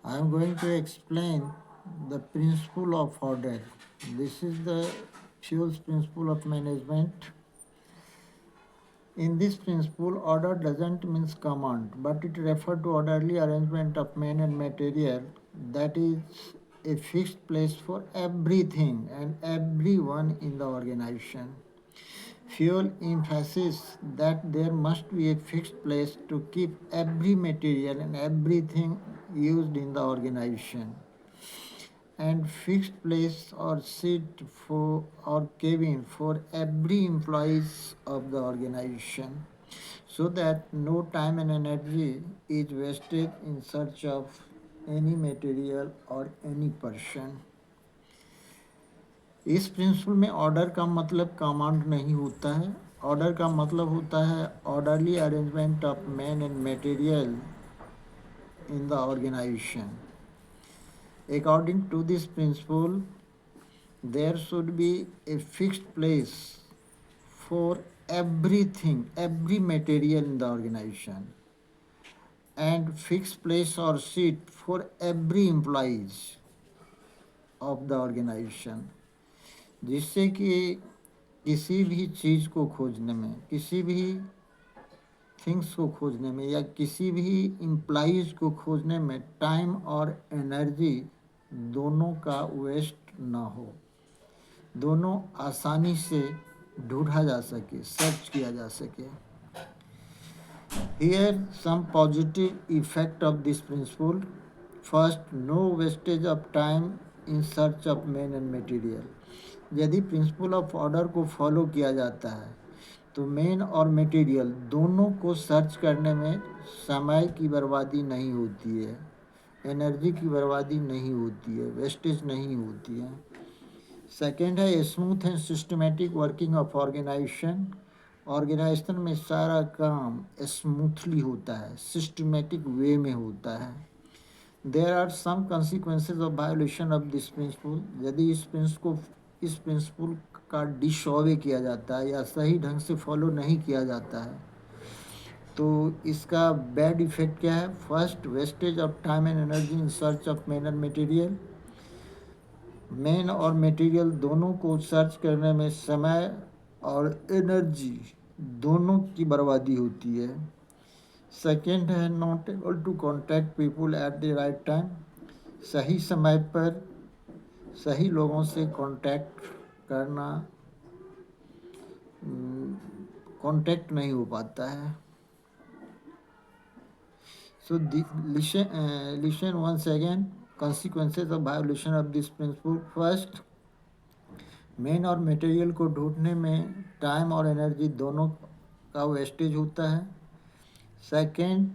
I am going to explain the principle of order. This is the Fuel's principle of management. In this principle, order doesn't mean command, but it refers to orderly arrangement of men and material that is a fixed place for everything and everyone in the organization. Fuel emphasizes that there must be a fixed place to keep every material and everything used in the organization, and fixed place or seat for or cabin for every employees of the organization, so that no time and energy is wasted in search of any material or any person. इस principal में order का मतलब command नहीं होता है. Order का मतलब होता है orderly arrangement of man and material in the organisation. According to this principle, there should be a fixed place for everything, every material in the organization, and fixed place or seat for every employees of the organization, जिससे कि किसी भी चीज़ को खोजने में, किसी भी things को खोजने में या किसी भी एम्प्लॉइज़ को खोजने में टाइम और एनर्जी दोनों का वेस्ट ना हो, दोनों आसानी से ढूंढा जा सके, सर्च किया जा सके. Here some positive effect of this principle. First, no wastage of time in search of men and material. यदि प्रिंसिपल ऑफ ऑर्डर को फॉलो किया जाता है तो मेन और मटेरियल दोनों को सर्च करने में समय की बर्बादी नहीं होती है, एनर्जी की बर्बादी नहीं होती है, वेस्टेज नहीं होती है. सेकेंड है smooth and systematic working of organisation. Organisation में सारा काम स्मूथली होता है, सिस्टमेटिक वे में होता है. There are some consequences of violation of this principle. यदि इस प्रिंसिपल का डिसऑबे किया जाता है या सही ढंग से फॉलो नहीं किया जाता है तो इसका बैड इफेक्ट क्या है? First, wastage of time and energy in search of man and material. Man और मटेरियल दोनों को सर्च करने में समय और एनर्जी दोनों की बर्बादी होती है. सेकेंड है not able to contact people at the right time. सही समय पर सही लोगों से कांटेक्ट करना, कांटेक्ट नहीं हो पाता है. So listen once again consequences of violation of this principle. First, men और मटेरियल को ढूंढने में टाइम और एनर्जी दोनों का वेस्टेज होता है. सेकेंड,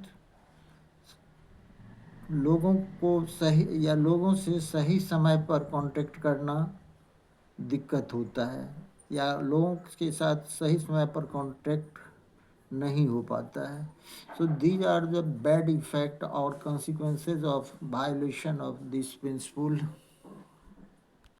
लोगों को सही या लोगों से सही समय पर कांटेक्ट करना दिक्कत होता है या लोगों के साथ सही समय पर कांटेक्ट नहीं हो पाता है. So these are the bad effect और consequences of violation of this principal.